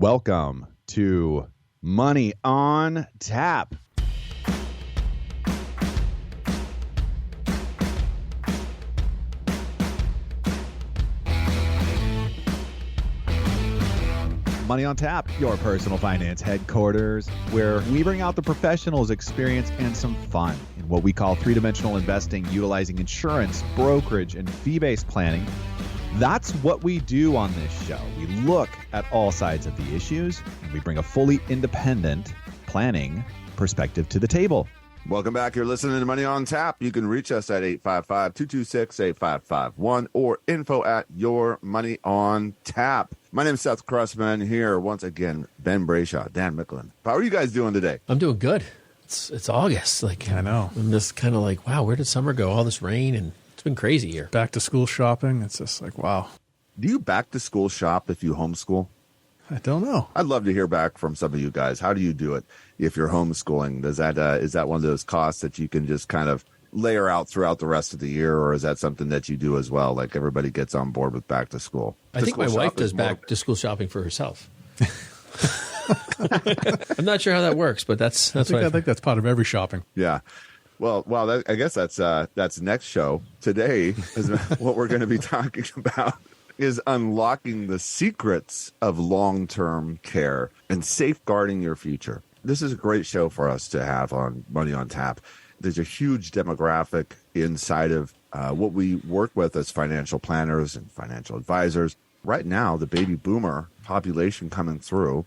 Welcome to Money on Tap. Money on Tap, your personal finance headquarters, where we bring out the professionals' experience and some fun in what we call three-dimensional investing, utilizing insurance, brokerage, and fee-based planning. That's what we do on this show. We look at all sides of the issues, and we bring a fully independent planning perspective to the table. Welcome back. You're listening to Money on Tap. You can reach us at 855-226-8551 or info@yourmoneyontap. My name is Seth Crossman here. Once again, Ben Brayshaw, Dan Micklin. How are you guys doing today? I'm doing good. It's August. I know. I'm just kind of like, wow, where did summer go? All this rain, and it's been crazy here. Back to school shopping. It's just like, wow. Do you back to school shop if you homeschool? I don't know. I'd love to hear back from some of you guys. How do you do it if you're homeschooling? Is that one of those costs that you can just kind of layer out throughout the rest of the year, or is that something that you do as well? Like everybody gets on board with back to school. I think my wife does back to school shopping for herself. I'm not sure how that works, but that's I think that's part of every shopping. Yeah. Well, I guess that's next show. Today is what we're going to be talking about is unlocking the secrets of long-term care and safeguarding your future. This is a great show for us to have on Money on Tap. There's a huge demographic inside of what we work with as financial planners and financial advisors. Right now, the baby boomer population coming through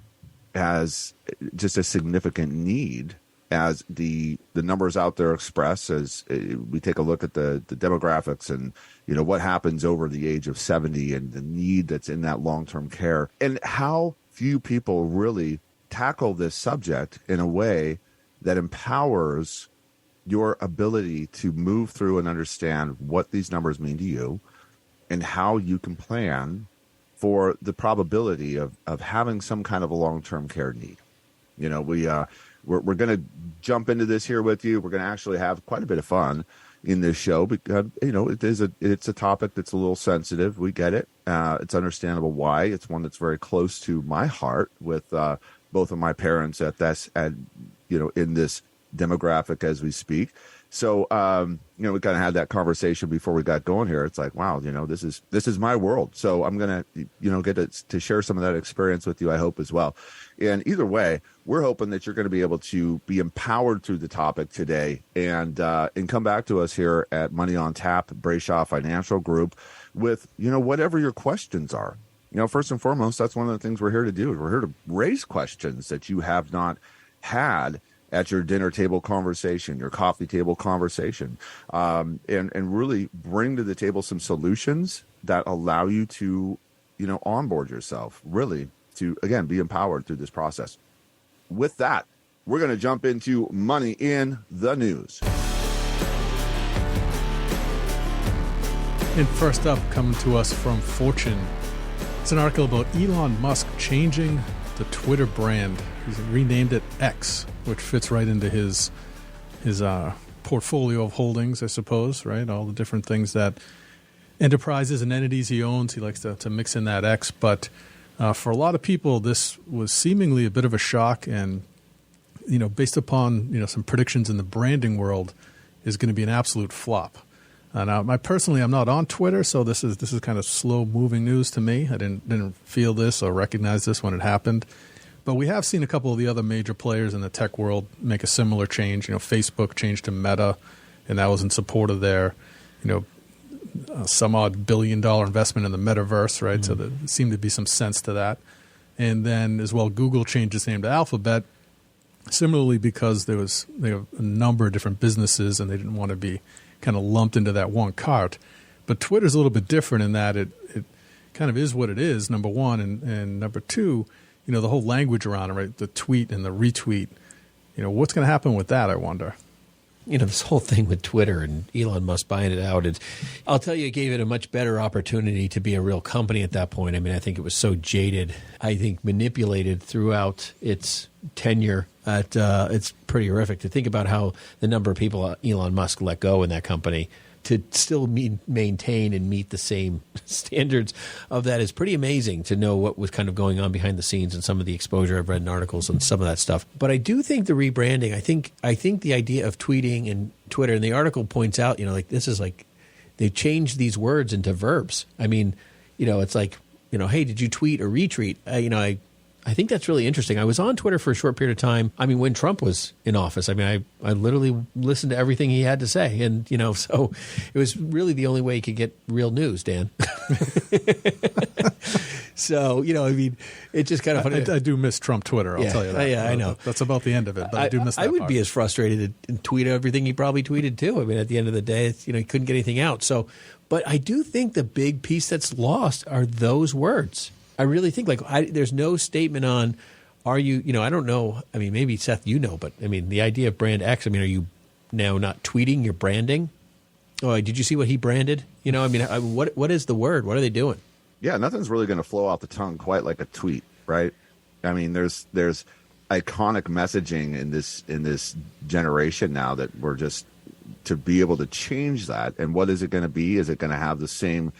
has just a significant need, as the numbers out there express, as we take a look at the demographics and what happens over the age of 70 and the need that's in that long-term care, and how few people really tackle this subject in a way that empowers your ability to move through and understand what these numbers mean to you and how you can plan for the probability of having some kind of a long-term care need. We're going to jump into this here with you. We're going to actually have quite a bit of fun in this show because, it's a topic that's a little sensitive. We get it. It's understandable why. It's one that's very close to my heart with both of my parents in this demographic as we speak. So, we kind of had that conversation before we got going here. It's like, wow, this is my world. So I'm going to, get to share some of that experience with you, I hope, as well. And either way, we're hoping that you're going to be able to be empowered through the topic today and come back to us here at Money on Tap, Brayshaw Financial Group with, whatever your questions are. First and foremost, that's one of the things we're here to do. We're here to raise questions that you have not had at your dinner table conversation, your coffee table conversation, and really bring to the table some solutions that allow you to, onboard yourself, really to, again, be empowered through this process. With that, we're going to jump into Money in the News. And first up, coming to us from Fortune, it's an article about Elon Musk changing the Twitter brand. He's renamed it X, which fits right into his portfolio of holdings, I suppose, right? All the different things that enterprises and entities he owns, he likes to mix in that X. But for a lot of people, this was seemingly a bit of a shock, and based upon some predictions in the branding world, is going to be an absolute flop. Now, I'm not on Twitter, so this is kind of slow moving news to me. I didn't feel this or recognize this when it happened. But we have seen a couple of the other major players in the tech world make a similar change. Facebook changed to Meta, and that was in support of their, some odd $1 billion investment in the metaverse, right? Mm-hmm. So there seemed to be some sense to that. And then as well, Google changed its name to Alphabet, similarly because they have a number of different businesses, and they didn't want to be kind of lumped into that one cart. But Twitter's a little bit different in that it kind of is what it is, number one, and number two, the whole language around it, right? The tweet and the retweet. What's going to happen with that, I wonder? This whole thing with Twitter and Elon Musk buying it out, I'll tell you, it gave it a much better opportunity to be a real company at that point. I mean, I think it was so jaded, I think manipulated throughout its tenure. It's pretty horrific to think about how the number of people Elon Musk let go in that company to still maintain and meet the same standards of that is pretty amazing to know what was kind of going on behind the scenes and some of the exposure I've read in articles and some of that stuff. But I do think the rebranding, I think the idea of tweeting and Twitter, and the article points out, like this is like they've changed these words into verbs. I mean, it's like, hey, did you tweet or retweet? I think that's really interesting. I was on Twitter for a short period of time. I mean, when Trump was in office, I mean, I literally listened to everything he had to say. And, so it was really the only way you could get real news, Dan. So, I mean, it's just kind of funny. I do miss Trump Twitter, I'll tell you that. Yeah, I know. That's about the end of it, but I do miss that I would part. be as frustrated and tweet everything he probably tweeted too. I mean, at the end of the day, it's, he couldn't get anything out. So, but I do think the big piece that's lost are those words. I really think there's no statement on, are you, I don't know. I mean, maybe Seth, but I mean, the idea of brand X, I mean, are you now not tweeting, you're branding? Oh, did you see what he branded? I mean, what is the word? What are they doing? Yeah, nothing's really going to flow out the tongue quite like a tweet, right? I mean, there's iconic messaging in this generation now that we're just to be able to change that. And what is it going to be? Is it going to have the same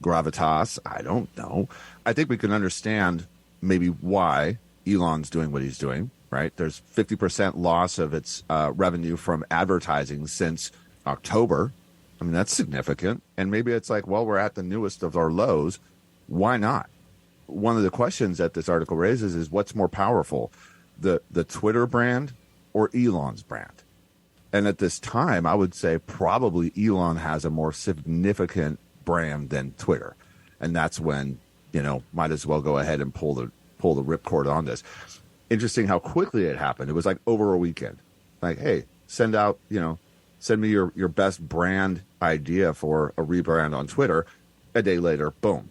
gravitas? I don't know. I think we can understand maybe why Elon's doing what he's doing, right? There's 50% loss of its revenue from advertising since October. I mean, that's significant. And maybe it's like, well, we're at the newest of our lows. Why not? One of the questions that this article raises is what's more powerful, the Twitter brand or Elon's brand? And at this time, I would say probably Elon has a more significant brand than Twitter. And that's when, might as well go ahead and pull the ripcord on this. Interesting how quickly it happened. It was like over a weekend. Like, hey, send me your best brand idea for a rebrand on Twitter. A day later, boom.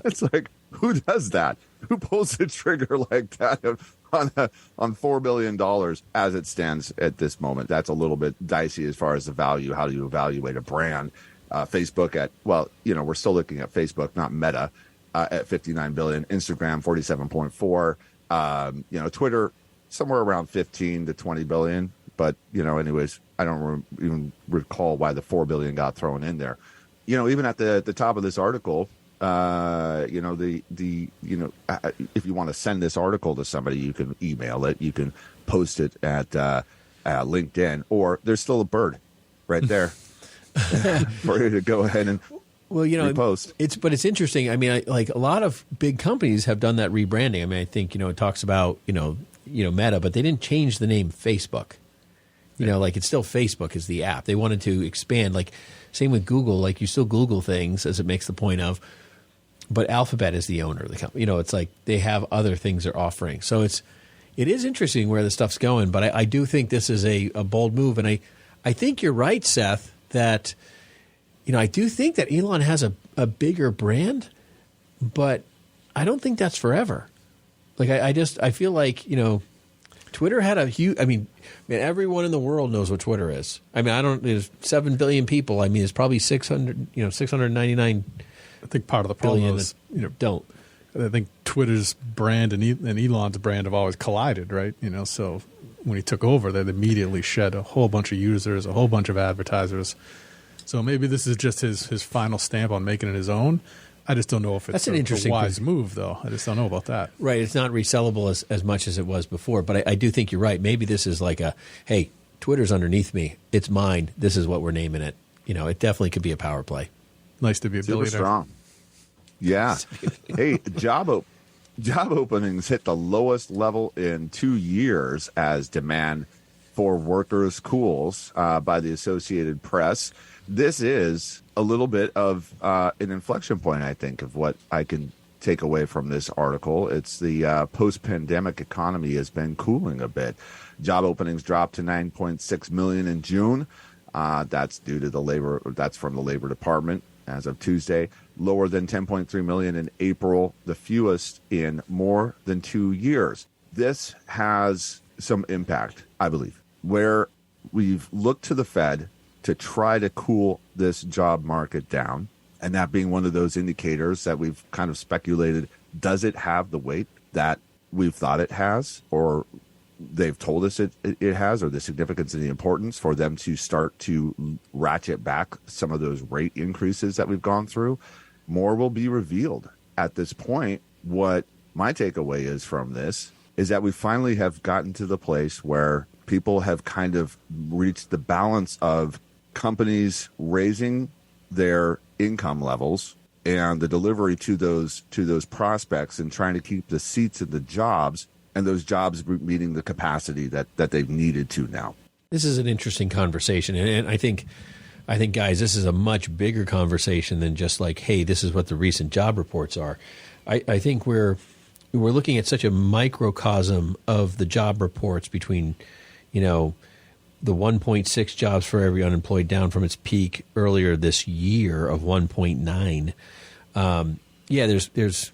It's like, who does that? Who pulls the trigger like that on $4 billion as it stands at this moment? That's a little bit dicey as far as the value. How do you evaluate a brand? Facebook we're still looking at Facebook, not Meta, at 59 billion. Instagram 47.4. Twitter somewhere around 15 to 20 billion. But anyways, I don't even recall why the 4 billion got thrown in there. Even at the top of this article. If you want to send this article to somebody, you can email it, you can post it at LinkedIn, or there's still a bird right there for you to go ahead and repost. It's interesting. I mean, a lot of big companies have done that rebranding. I mean, I think it talks about Meta, but they didn't change the name Facebook. It's still Facebook is the app. They wanted to expand. Same with Google. You still Google things, as it makes the point of. But Alphabet is the owner of the company. It's like they have other things they're offering. So it is interesting where the stuff's going. But I do think this is a bold move. And I think you're right, Seth, that I do think that Elon has a bigger brand, but I don't think that's forever. I feel like, Twitter had a huge, everyone in the world knows what Twitter is. There's 7 billion people. There's probably 699 I think part of the problem is, don't. I think Twitter's brand and Elon's brand have always collided, right? So when he took over, they immediately shed a whole bunch of users, a whole bunch of advertisers. So maybe this is just his final stamp on making it his own. I just don't know if it's a wise move, though. I just don't know about that. Right. It's not resellable as much as it was before. But I do think you're right. Maybe this is like hey, Twitter's underneath me. It's mine. This is what we're naming it. It definitely could be a power play. Nice to be a Super billionaire. Strong. Yeah. Hey, job openings hit the lowest level in 2 years as demand for workers cools by the Associated Press. This is a little bit of an inflection point, I think, of what I can take away from this article. It's the post-pandemic economy has been cooling a bit. Job openings dropped to 9.6 million in June. That's due to that's from the Labor Department as of Tuesday. Lower than 10.3 million in April, the fewest in more than 2 years. This has some impact, I believe, where we've looked to the Fed to try to cool this job market down, and that being one of those indicators that we've kind of speculated, does it have the weight that we've thought it has, or they've told us it has, or the significance and the importance for them to start to ratchet back some of those rate increases that we've gone through. More will be revealed. At this point, what my takeaway is from this is that we finally have gotten to the place where people have kind of reached the balance of companies raising their income levels and the delivery to those prospects, and trying to keep the seats in the jobs, and those jobs meeting the capacity that they've needed to now. This is an interesting conversation, and I think, guys, this is a much bigger conversation than just like, hey, this is what the recent job reports are. I think we're looking at such a microcosm of the job reports between, the 1.6 jobs for every unemployed, down from its peak earlier this year of 1.9. There's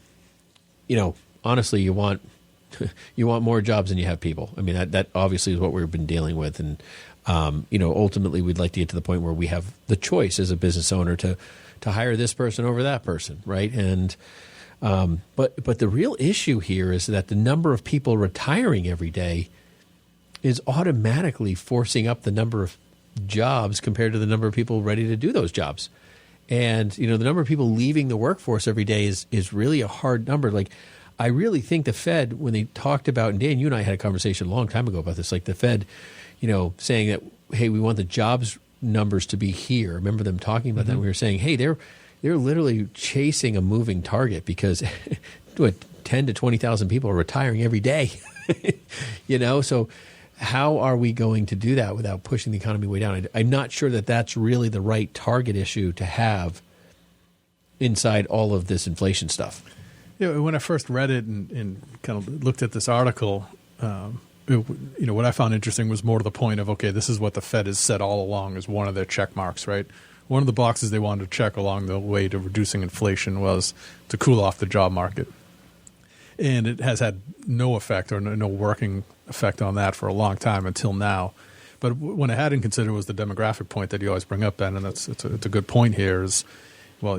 honestly, you want more jobs than you have people. I mean, that obviously is what we've been dealing with, and ultimately we'd like to get to the point where we have the choice as a business owner to hire this person over that person, right? And but the real issue here is that the number of people retiring every day is automatically forcing up the number of jobs compared to the number of people ready to do those jobs. And, the number of people leaving the workforce every day is really a hard number. Like, I really think the Fed, when they talked about, and Dan, you and I had a conversation a long time ago about this, like the Fed, saying that, hey, we want the jobs numbers to be here. Remember them talking about that? We were saying, hey, they're literally chasing a moving target because 10 to 20,000 people are retiring every day, so how are we going to do that without pushing the economy way down? I'm not sure that that's really the right target issue to have inside all of this inflation stuff. Yeah, when I first read it and kind of looked at this article, what I found interesting was more to the point of, okay, this is what the Fed has said all along as one of their check marks, right? One of the boxes they wanted to check along the way to reducing inflation was to cool off the job market. And it has had no effect or no working effect on that for a long time until now. But what I hadn't considered was the demographic point that you always bring up, Ben, and it's a good point here is, well,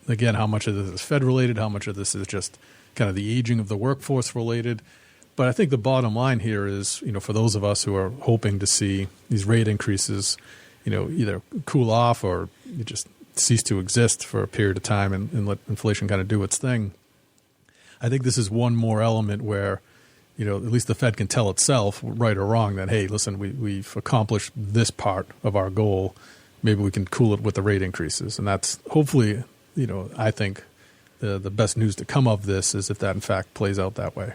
again, how much of this is Fed related, how much of this is just kind of the aging of the workforce related. But I think the bottom line here is, for those of us who are hoping to see these rate increases, either cool off or just cease to exist for a period of time and let inflation kind of do its thing. I think this is one more element where, at least the Fed can tell itself, right or wrong, that, hey, listen, we've accomplished this part of our goal. Maybe we can cool it with the rate increases. And that's hopefully, I think the best news to come of this is if that in fact plays out that way.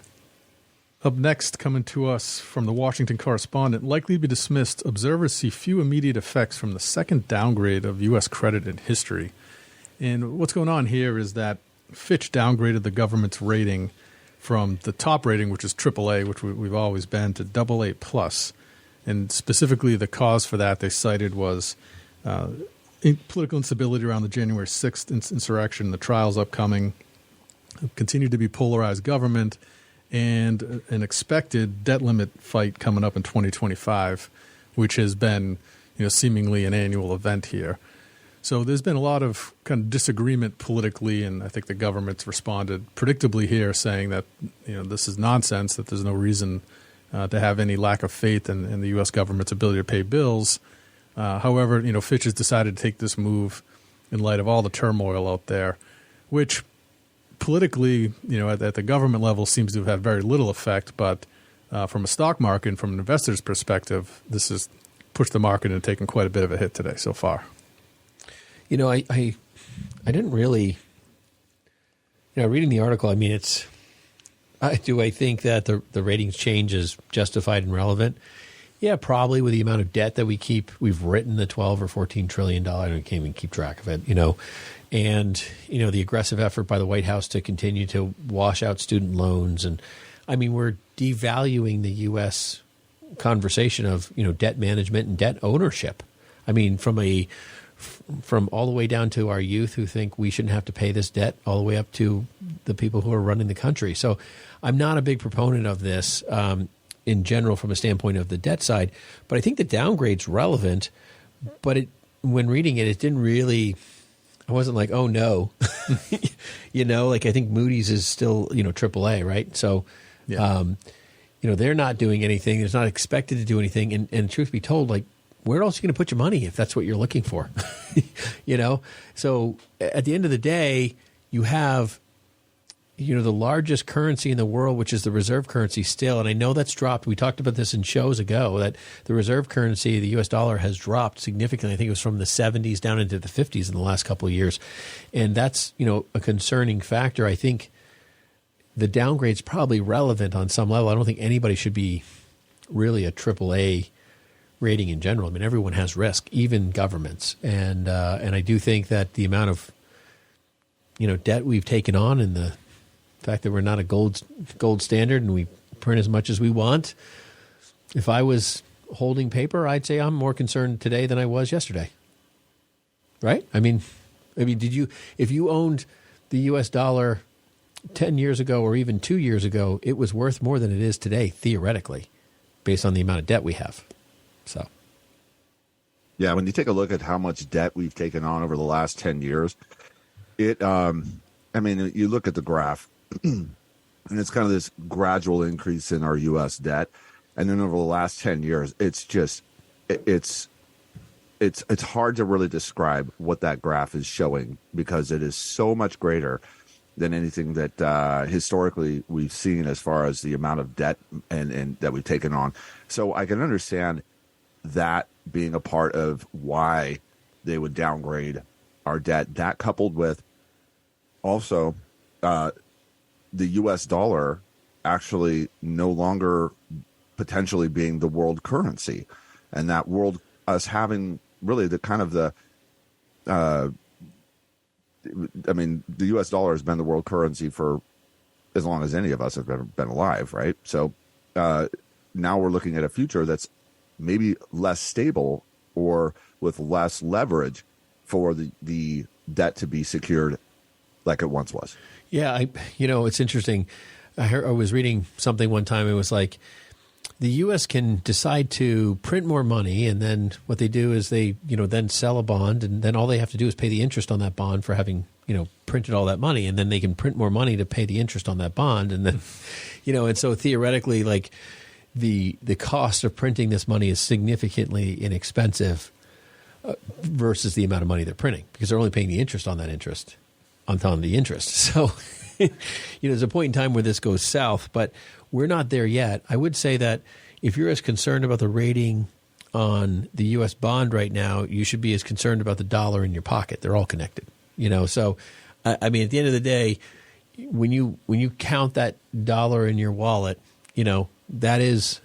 Up next, coming to us from the Washington Correspondent, likely to be dismissed, observers see few immediate effects from the second downgrade of U.S. credit in history. And what's going on here is that Fitch downgraded the government's rating from the top rating, which is AAA, which we've always been, to AA+. And specifically the cause for that they cited was political instability around the January 6th insurrection, the trials upcoming, continued to be polarized government, and an expected debt limit fight coming up in 2025, which has been seemingly an annual event here. So there's been a lot of kind of disagreement politically, and I think the government's responded predictably here, saying that this is nonsense, that there's no reason to have any lack of faith in the U.S. government's ability to pay bills. However, Fitch has decided to take this move in light of all the turmoil out there, which politically, at the government level seems to have had very little effect, but from a stock market and from an investor's perspective, this has pushed the market and taken quite a bit of a hit today so far. I didn't really, reading the article, I mean, do I think that the ratings change is justified and relevant? Yeah, probably, with the amount of debt that we've written the 12 or 14 trillion dollars, I can't even keep track of it, and, the aggressive effort by the White House to continue to wash out student loans. And I mean, we're devaluing the U.S. conversation of, debt management and debt ownership. I mean, from all the way down to our youth who think we shouldn't have to pay this debt, all the way up to the people who are running the country. So I'm not a big proponent of this in general from a standpoint of the debt side, but I think the downgrade's relevant. But when reading it, it didn't really – I wasn't like, oh, no. I think Moody's is still, AAA, right? So, yeah. they're not doing anything. It's not expected to do anything. And truth be told, like, where else are you going to put your money if that's what you're looking for? So at the end of the day, you have, the largest currency in the world, which is the reserve currency still. And I know that's dropped. We talked about this in shows ago, that the reserve currency, the U.S. dollar, has dropped significantly. I think it was from the 70s down into the 50s in the last couple of years. And that's, a concerning factor. I think the downgrade's probably relevant on some level. I don't think anybody should be really a AAA rating in general. I mean, everyone has risk, even governments. And I do think that the amount of, debt we've taken on, and the fact that we're not a gold standard and we print as much as we want, if I was holding paper, I'd say I'm more concerned today than I was yesterday. Right? I mean, if you owned the U.S. dollar 10 years ago or even 2 years ago, it was worth more than it is today, theoretically, based on the amount of debt we have. So, yeah, when you take a look at how much debt we've taken on over the last 10 years, you look at the graph, and it's kind of this gradual increase in our U.S. debt. And then over the last 10 years, it's hard to really describe what that graph is showing, because it is so much greater than anything that historically we've seen as far as the amount of debt and that we've taken on. So I can understand that being a part of why they would downgrade our debt. That coupled with also the U.S. dollar actually no longer potentially being the world currency, and that us having really the kind of the U.S. dollar has been the world currency for as long as any of us have been alive, right? So now we're looking at a future that's maybe less stable or with less leverage for the debt to be secured like it once was. Yeah, it's interesting. I was reading something one time. It was like the U.S. can decide to print more money, and then what they do is they, then sell a bond, and then all they have to do is pay the interest on that bond for having, printed all that money, and then they can print more money to pay the interest on that bond, and then, and so theoretically, like the cost of printing this money is significantly inexpensive versus the amount of money they're printing, because they're only paying the interest on that interest, on top of the interest. So, there's a point in time where this goes south, but we're not there yet. I would say that if you're as concerned about the rating on the U.S. bond right now, you should be as concerned about the dollar in your pocket. They're all connected, So, at the end of the day, when you count that dollar in your wallet, that is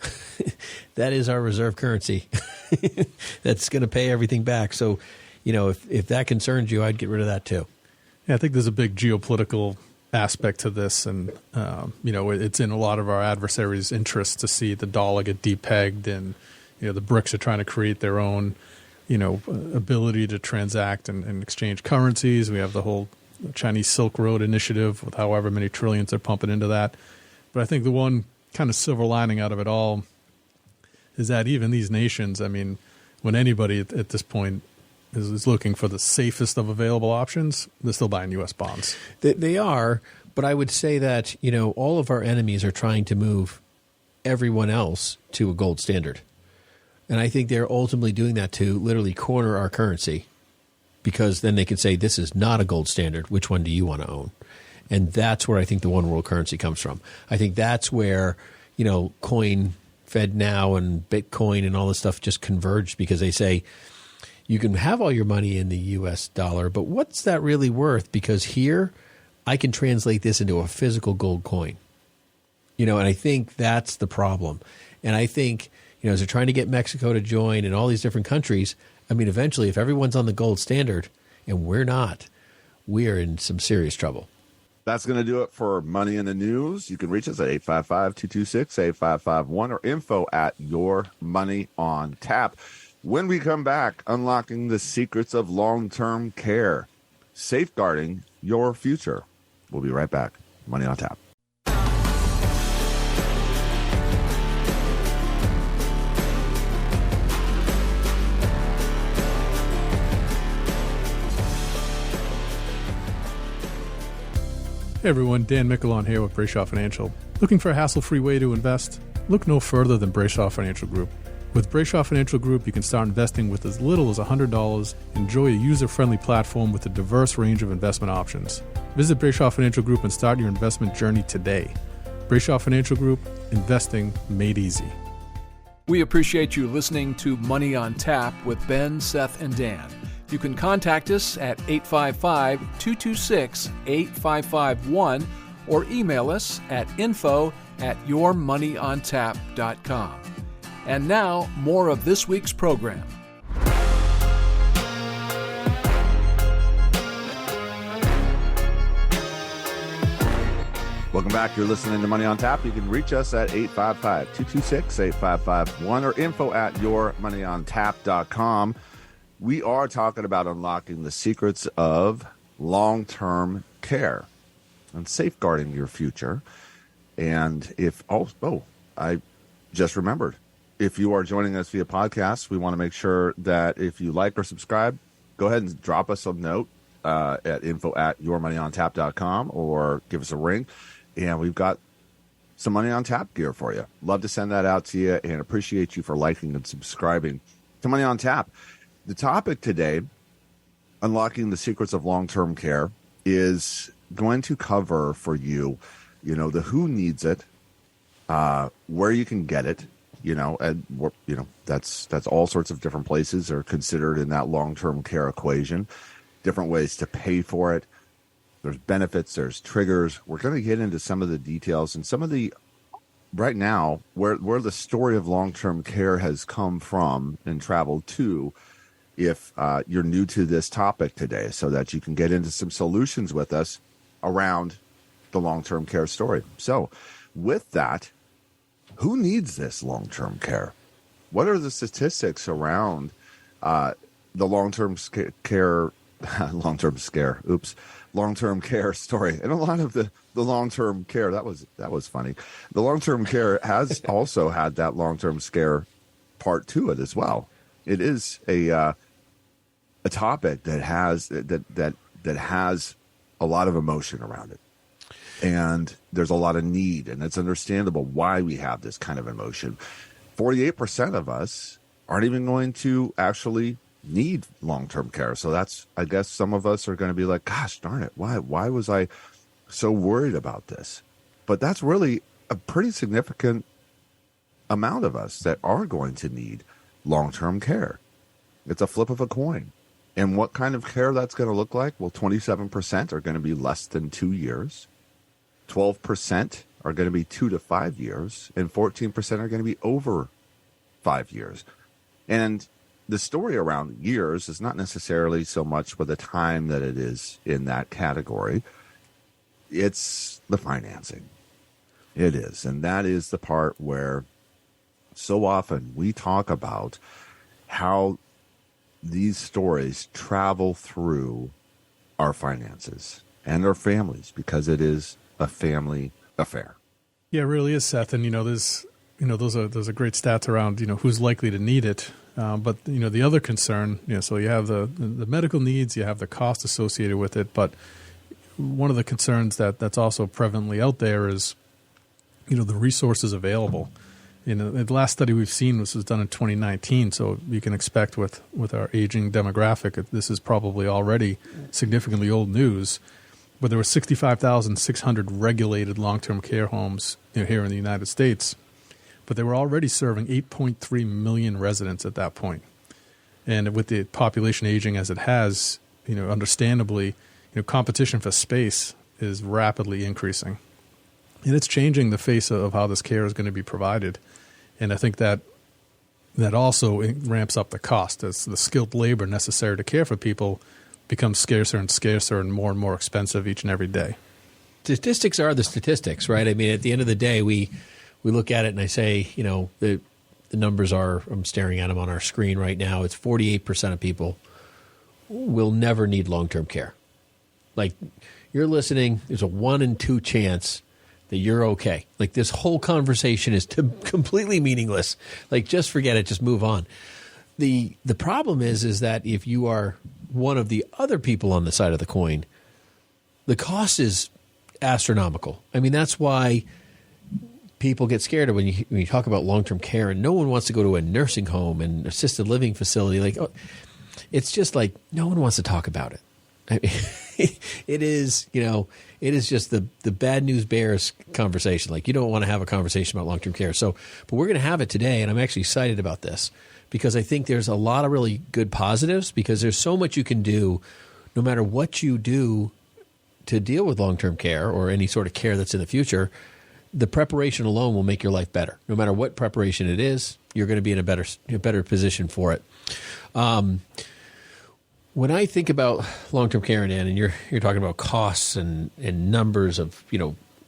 our reserve currency. That's going to pay everything back. So, if that concerns you, I'd get rid of that too. Yeah, I think there's a big geopolitical aspect to this, and it's in a lot of our adversaries' interest to see the dollar get depegged, and the BRICS are trying to create their own ability to transact and exchange currencies. We have the whole Chinese Silk Road initiative with however many trillions they're pumping into that. But I think the one kind of silver lining out of it all is that even these nations, when anybody at this point is looking for the safest of available options, they're still buying U.S. bonds. They are, but I would say that, all of our enemies are trying to move everyone else to a gold standard. And I think they're ultimately doing that to literally corner our currency, because then they can say, this is not a gold standard. Which one do you want to own? And that's where I think the one world currency comes from. I think that's where, Coin, FedNow, and Bitcoin and all this stuff just converged, because they say, you can have all your money in the U.S. dollar, but what's that really worth? Because here, I can translate this into a physical gold coin. And I think that's the problem. And I think, as they're trying to get Mexico to join and all these different countries, eventually, if everyone's on the gold standard and we're not, we are in some serious trouble. That's going to do it for Money in the News. You can reach us at 855-226-8551 or info@yourmoneyontap. When we come back, unlocking the secrets of long-term care, safeguarding your future. We'll be right back. Money on Tap. Hey everyone, Dan Mickelon here with Brayshaw Financial. Looking for a hassle-free way to invest? look no further than Brayshaw Financial Group. With Brayshaw Financial Group, you can start investing with as little as $100, enjoy a user-friendly platform with a diverse range of investment options. Visit Brayshaw Financial Group and start your investment journey today. Brayshaw Financial Group, investing made easy. We appreciate you listening to Money on Tap with Ben, Seth, and Dan. You can contact us at 855-226-8551 or email us at info@yourmoneyontap.com. And now, more of this week's program. Welcome back. You're listening to Money on Tap. You can reach us at 855-226-8551 or info@yourmoneyontap.com. We are talking about unlocking the secrets of long-term care and safeguarding your future. And I just remembered, if you are joining us via podcast, we want to make sure that if you like or subscribe, go ahead and drop us a note at info@yourmoneyontap.com or give us a ring. And we've got some Money on Tap gear for you. Love to send that out to you and appreciate you for liking and subscribing to Money on Tap. The topic today, unlocking the secrets of long-term care, is going to cover for you, the who needs it, where you can get it, and that's all sorts of different places are considered in that long-term care equation, different ways to pay for it. There's benefits, there's triggers. We're going to get into some of the details and some of the, right now, where the story of long-term care has come from and traveled to, if you're new to this topic today, so that you can get into some solutions with us around the long-term care story. So with that, who needs this long-term care? What are the statistics around the long-term care story? And a lot of the long-term care, that was funny. The long-term care has also had that long-term scare part to it as well. It is a topic that has a lot of emotion around it, and there's a lot of need, and it's understandable why we have this kind of emotion. 48% of us aren't even going to actually need long-term care. So that's, I guess some of us are going to be like, gosh darn it, why was I so worried about this? But that's really a pretty significant amount of us that are going to need long-term care. It's a flip of a coin. And what kind of care that's going to look like? Well, 27% are going to be less than 2 years. 12% are going to be 2 to 5 years. And 14% are going to be over 5 years. And the story around years is not necessarily so much with the time that it is in that category. It's the financing. It is. And that is the part where so often we talk about how these stories travel through our finances and our families, because it is a family affair. Yeah, it really is, Seth. And there's those are great stats around who's likely to need it. But the other concern, so you have the medical needs, you have the cost associated with it. But one of the concerns that's also prevalently out there is the resources available. The last study we've seen was done in 2019, so you can expect with our aging demographic, this is probably already significantly old news. But there were 65,600 regulated long-term care homes here in the United States, but they were already serving 8.3 million residents at that point. And with the population aging as it has, understandably, competition for space is rapidly increasing. And it's changing the face of how this care is going to be provided. And I think that also ramps up the cost as the skilled labor necessary to care for people becomes scarcer and scarcer and more expensive each and every day. Statistics are the statistics, right? I mean, at the end of the day, we look at it and I say, the numbers are, I'm staring at them on our screen right now. It's 48% of people will never need long-term care. Like, you're listening, there's a 1 in 2 chance that you're okay. Like, this whole conversation is completely meaningless. Like, just forget it. Just move on. The problem is that if you are one of the other people on the side of the coin, the cost is astronomical. I mean, that's why people get scared of when you talk about long-term care, and no one wants to go to a nursing home and assisted living facility. Like, it's just like no one wants to talk about it. I mean, it is just the bad news bears conversation. Like, you don't want to have a conversation about long-term care. So, but we're going to have it today, and I'm actually excited about this because I think there's a lot of really good positives because there's so much you can do no matter what you do to deal with long-term care or any sort of care that's in the future. The preparation alone will make your life better. No matter what preparation it is, you're going to be in a better position for it. When I think about long-term care, and you're talking about costs and numbers of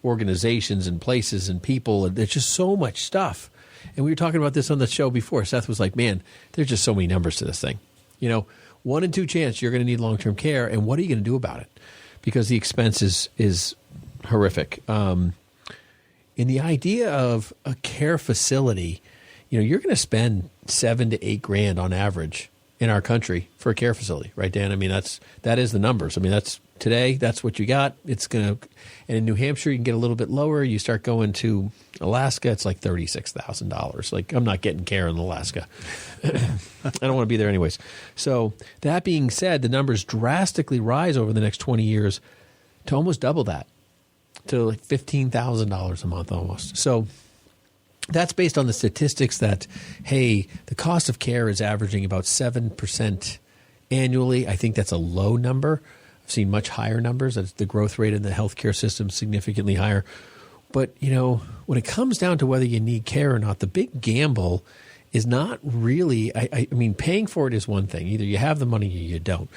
organizations and places and people, and there's just so much stuff. And we were talking about this on the show before. Seth was like, "Man, there's just so many numbers to this thing. 1 in 2 chance you're going to need long-term care, and what are you going to do about it? Because the expense is horrific." In the idea of a care facility, you're going to spend $7,000 to $8,000 on average in our country for a care facility, right, Dan? I mean, that is the numbers. I mean, that's what you got. It's going to, and in New Hampshire, you can get a little bit lower. You start going to Alaska, it's like $36,000. Like, I'm not getting care in Alaska. I don't want to be there anyways. So that being said, the numbers drastically rise over the next 20 years to almost double that, to like $15,000 a month almost. So that's based on the statistics that, hey, the cost of care is averaging about 7% annually. I think that's a low number. I've seen much higher numbers. The growth rate in the healthcare system is significantly higher. But, when it comes down to whether you need care or not, the big gamble is not really, I mean, paying for it is one thing. Either you have the money or you don't.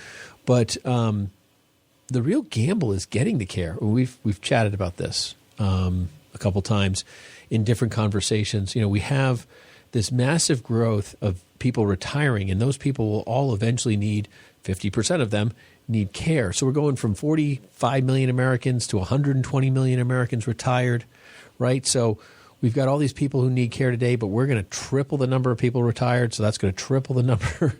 But the real gamble is getting the care. We've chatted about this a couple times in different conversations. We have this massive growth of people retiring, and those people will all eventually need, 50% of them need care. So we're going from 45 million Americans to 120 million Americans retired, right? So we've got all these people who need care today, but we're going to triple the number of people retired. So that's going to triple the number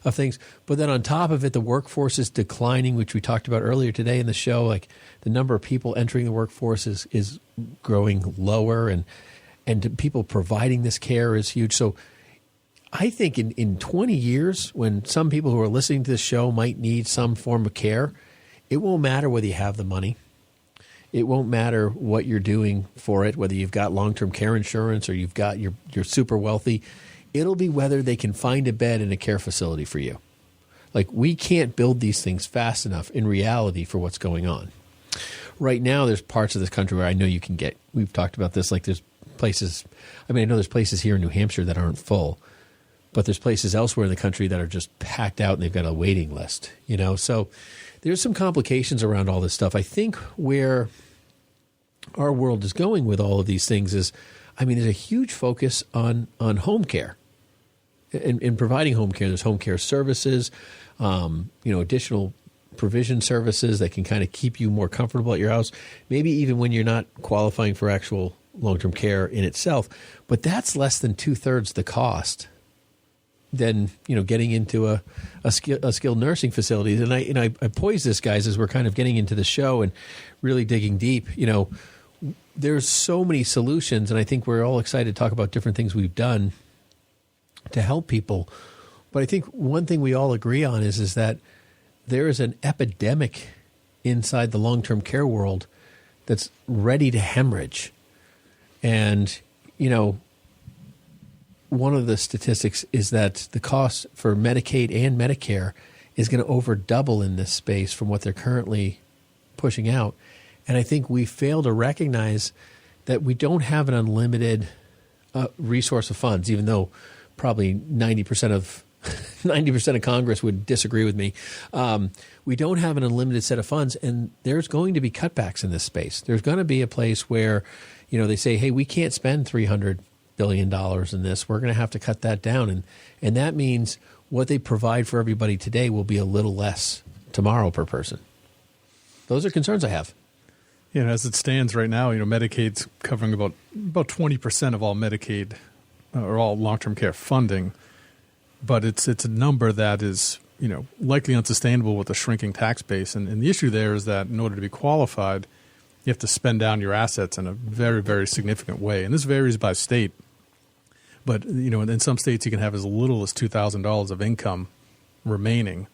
of things. But then on top of it, the workforce is declining, which we talked about earlier today in the show. Like, the number of people entering the workforce is growing lower, and people providing this care is huge. So I think in 20 years, when some people who are listening to this show might need some form of care, it won't matter whether you have the money. It won't matter what you're doing for it, whether you've got long-term care insurance or you're super wealthy. It'll be whether they can find a bed in a care facility for you. Like, we can't build these things fast enough in reality for what's going on. Right now, there's parts of this country where I know you can get, we've talked about this, like there's places, I know there's places here in New Hampshire that aren't full, but there's places elsewhere in the country that are just packed out and they've got a waiting list, So there's some complications around all this stuff. I think where our world is going with all of these things is, there's a huge focus on home care. In providing home care, there's home care services, additional provision services that can kind of keep you more comfortable at your house, maybe even when you're not qualifying for actual long-term care in itself. But that's less than 2/3 the cost than getting into a skilled nursing facility. And I pose this, guys, as we're kind of getting into the show and really digging deep. There's so many solutions, and I think we're all excited to talk about different things we've done to help people. But I think one thing we all agree on is that there is an epidemic inside the long-term care world that's ready to hemorrhage. And, one of the statistics is that the cost for Medicaid and Medicare is going to over double in this space from what they're currently pushing out. And I think we fail to recognize that we don't have an unlimited resource of funds, even though probably 90% of Congress would disagree with me. We don't have an unlimited set of funds, and there's going to be cutbacks in this space. There's going to be a place where, they say, hey, we can't spend $300 billion in this. We're going to have to cut that down. And that means what they provide for everybody today will be a little less tomorrow per person. Those are concerns I have. As it stands right now, Medicaid's covering about 20% of all Medicaid or all long-term care funding. But it's a number that is, likely unsustainable with a shrinking tax base. And the issue there is that in order to be qualified, you have to spend down your assets in a very, very significant way. And this varies by state. But, in some states you can have as little as $2,000 of income remaining.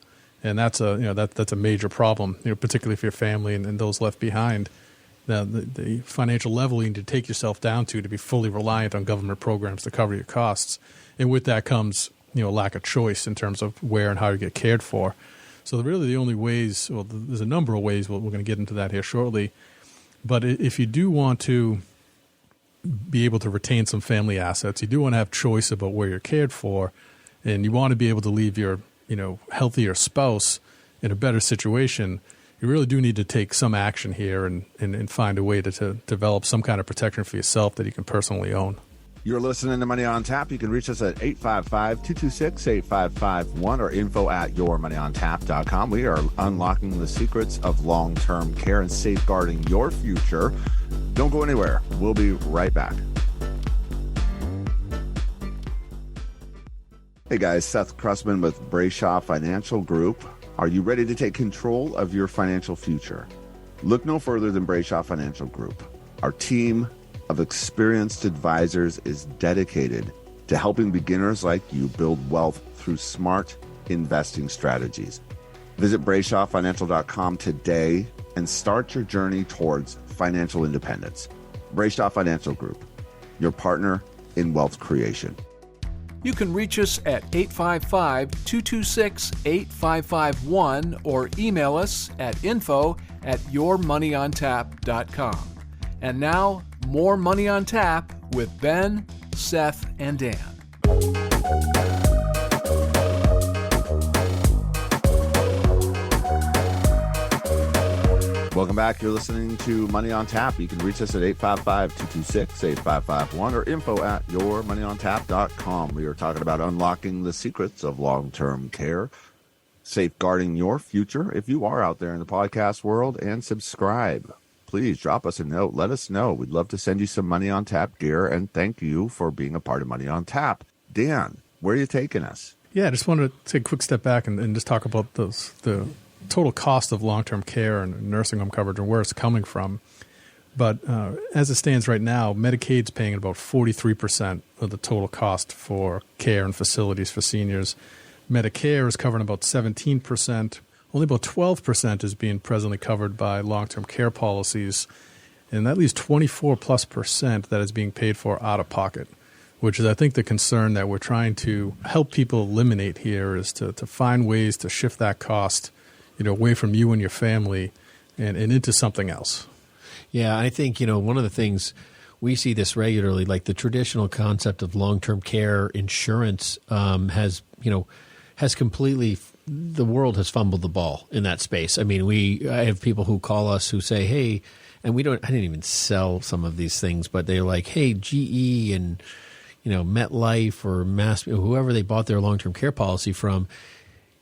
And that's a major problem, particularly for your family and those left behind. The financial level you need to take yourself down to be fully reliant on government programs to cover your costs. And with that comes, a lack of choice in terms of where and how you get cared for. So really the only ways, there's a number of ways, we're going to get into that here shortly. But if you do want to be able to retain some family assets, you do want to have choice about where you're cared for, and you want to be able to leave your, healthier spouse in a better situation, you really do need to take some action here and find a way to develop some kind of protection for yourself that you can personally own. You're listening to Money on Tap. You can reach us at 855-226-8551 or info@yourmoneyontap.com. We are unlocking the secrets of long-term care and safeguarding your future. Don't go anywhere. We'll be right back. Hey guys, Seth Cressman with Brayshaw Financial Group. Are you ready to take control of your financial future? Look no further than Brayshaw Financial Group. Our team of experienced advisors is dedicated to helping beginners like you build wealth through smart investing strategies. Visit BrayshawFinancial.com today and start your journey towards financial independence. Brayshaw Financial Group, your partner in wealth creation. You can reach us at 855-226-8551 or email us at info@yourmoneyontap.com. And now, more Money on Tap with Ben, Seth, and Dan. Welcome back. You're listening to Money on Tap. You can reach us at 855-226-8551 or info@yourmoneyontap.com. We are talking about unlocking the secrets of long-term care, safeguarding your future. If you are out there in the podcast world, and subscribe. Please drop us a note. Let us know. We'd love to send you some Money on Tap gear, and thank you for being a part of Money on Tap. Dan, where are you taking us? Yeah, I just wanted to take a quick step back and just talk about the total cost of long-term care and nursing home coverage and where it's coming from. But as it stands right now, Medicaid's paying about 43% of the total cost for care and facilities for seniors. Medicare is covering about 17%. Only about 12% is being presently covered by long-term care policies. And that leaves 24+% that is being paid for out of pocket, which is, I think, the concern that we're trying to help people eliminate here is to find ways to shift that cost away from you and your family and into something else. Yeah, I think, one of the things we see this regularly, like the traditional concept of long-term care insurance has completely, the world has fumbled the ball in that space. I mean, I have people who call us who say, hey, and I didn't even sell some of these things, but they're like, hey, GE and, MetLife or Mass, whoever they bought their long-term care policy from,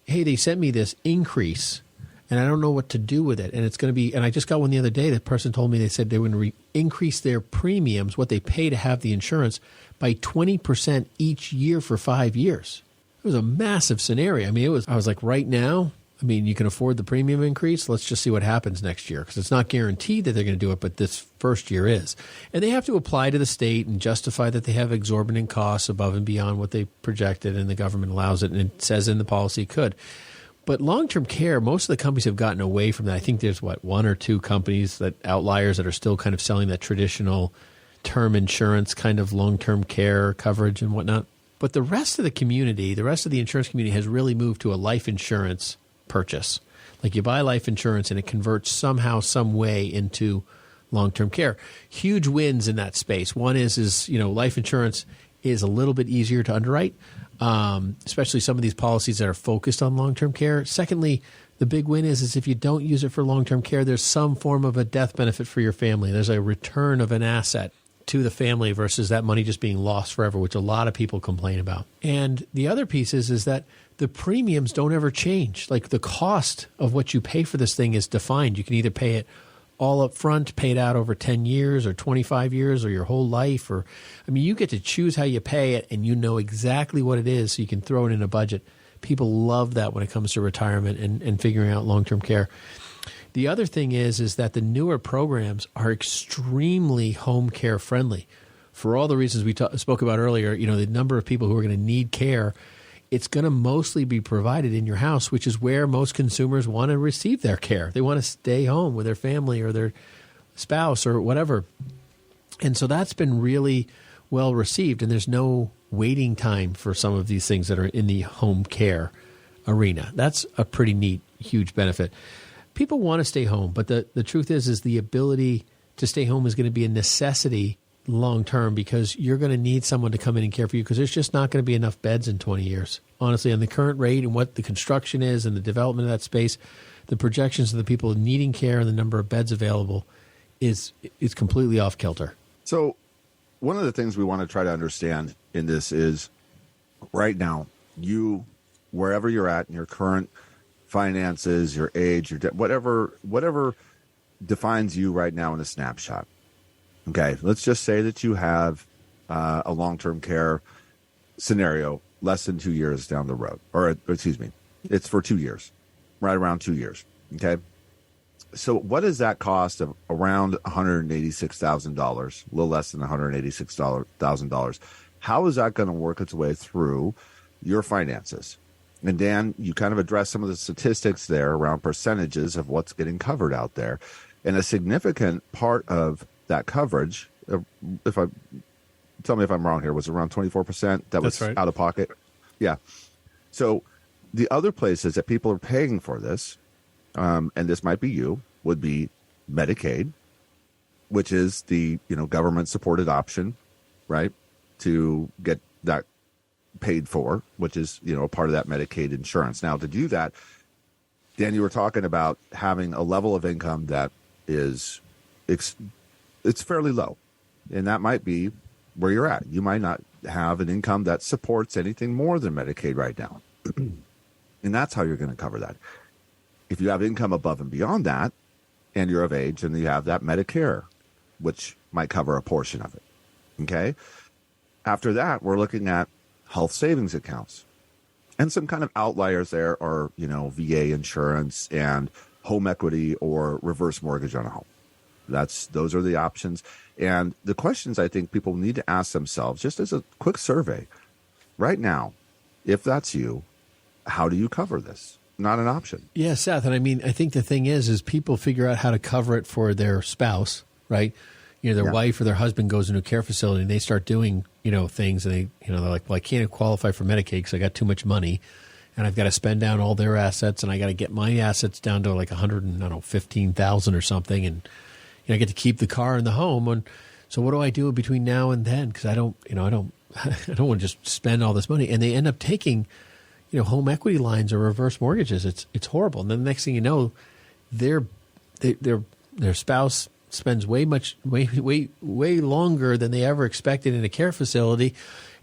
hey, they sent me this increase and I don't know what to do with it. And it's going to be, and I just got one the other day. The person told me they said they were going to increase their premiums, what they pay to have the insurance, by 20% each year for 5 years. It was a massive scenario. I was like, right now, you can afford the premium increase. Let's just see what happens next year, because it's not guaranteed that they're going to do it, but this first year is. And they have to apply to the state and justify that they have exorbitant costs above and beyond what they projected, and the government allows it, and it says in the policy it could. But long-term care, most of the companies have gotten away from that. I think there's, one or two companies, outliers, that are still kind of selling that traditional term insurance kind of long-term care coverage and whatnot. But the rest of the community, the rest of the insurance community has really moved to a life insurance purchase. Like you buy life insurance and it converts somehow, some way into long-term care. Huge wins in that space. One is life insurance is a little bit easier to underwrite, especially some of these policies that are focused on long-term care. Secondly, the big win is if you don't use it for long-term care, there's some form of a death benefit for your family. There's a return of an asset to the family versus that money just being lost forever, which a lot of people complain about. And the other piece is that the premiums don't ever change. Like the cost of what you pay for this thing is defined. You can either pay it all up front, pay it out over 10 years or 25 years or your whole life. You get to choose how you pay it, and you know exactly what it is, so you can throw it in a budget. People love that when it comes to retirement and figuring out long-term care. The other thing is that the newer programs are extremely home care friendly. For all the reasons we spoke about earlier, the number of people who are going to need care, it's going to mostly be provided in your house, which is where most consumers want to receive their care. They want to stay home with their family or their spouse or whatever. And so that's been really well received, and there's no waiting time for some of these things that are in the home care arena. That's a pretty neat, huge benefit. People want to stay home, but the truth is the ability to stay home is going to be a necessity long term, because you're going to need someone to come in and care for you, because there's just not going to be enough beds in 20 years. Honestly, on the current rate and what the construction is and the development of that space, the projections of the people needing care and the number of beds available is completely off kilter. So one of the things we want to try to understand in this is right now, wherever you're at in your current finances, your age, your debt, whatever defines you right now in a snapshot. Okay, let's just say that you have a long-term care scenario less than 2 years down the road, or excuse me, it's for 2 years, right around 2 years. Okay, so what is that cost of around $186,000, a little less than $186,000? How is that going to work its way through your finances? And Dan, you kind of addressed some of the statistics there around percentages of what's getting covered out there. And a significant part of that coverage, tell me if I'm wrong here, was around 24% that was right. Out of pocket. Yeah. So the other places that people are paying for this, and this might be you, would be Medicaid, which is the government supported option, right, to get that paid for, which is a part of that Medicaid insurance. Now, to do that, Dan, you were talking about having a level of income that is it's fairly low, and that might be where you're at. You might not have an income that supports anything more than Medicaid right now, and that's how you're going to cover that. If you have income above and beyond that, and you're of age, and you have that Medicare, which might cover a portion of it. Okay. After that, we're looking at health savings accounts, and some kind of outliers there are, VA insurance and home equity or reverse mortgage on a home. Those are the options. And the questions I think people need to ask themselves, just as a quick survey right now, if that's you, how do you cover this? Not an option. Yeah, Seth. And I think the thing is people figure out how to cover it for their spouse, right? Their wife or their husband goes into a care facility and they start doing, things, and they're like, well, I can't qualify for Medicaid because I got too much money, and I've got to spend down all their assets, and I got to get my assets down to like $115,000 or something, and I get to keep the car and the home. And so what do I do between now and then? Because I don't want to just spend all this money, and they end up taking, home equity lines or reverse mortgages. It's horrible. And then the next thing you know, their spouse spends way longer than they ever expected in a care facility,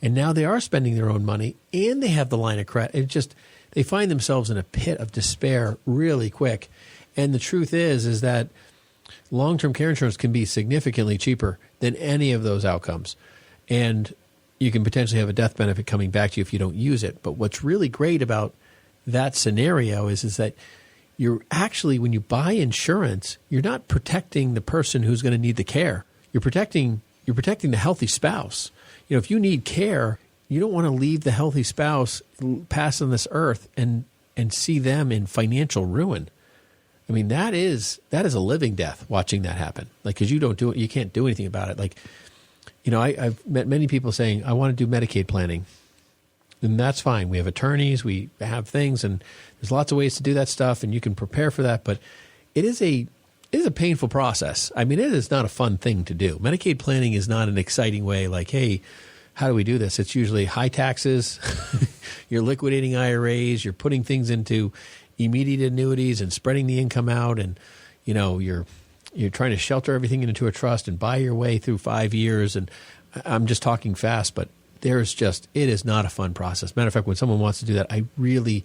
and now they are spending their own money, and they have the line of credit. They find themselves in a pit of despair really quick. And the truth is that long-term care insurance can be significantly cheaper than any of those outcomes, and you can potentially have a death benefit coming back to you if you don't use it. But what's really great about that scenario is that you're actually, when you buy insurance, you're not protecting the person who's going to need the care. You're protecting the healthy spouse. If you need care, you don't want to leave the healthy spouse pass on this earth and see them in financial ruin. I mean, that is a living death watching that happen. Like, because you can't do anything about it. Like, I've met many people saying, I want to do Medicaid planning. And that's fine. We have attorneys, we have things, and there's lots of ways to do that stuff, and you can prepare for that. But it is a painful process. I mean, it is not a fun thing to do. Medicaid planning is not an exciting way, like, hey, how do we do this? It's usually high taxes. You're liquidating IRAs. You're putting things into immediate annuities and spreading the income out, and you're trying to shelter everything into a trust and buy your way through 5 years. And I'm just talking fast, but it is not a fun process. Matter of fact, when someone wants to do that, I really,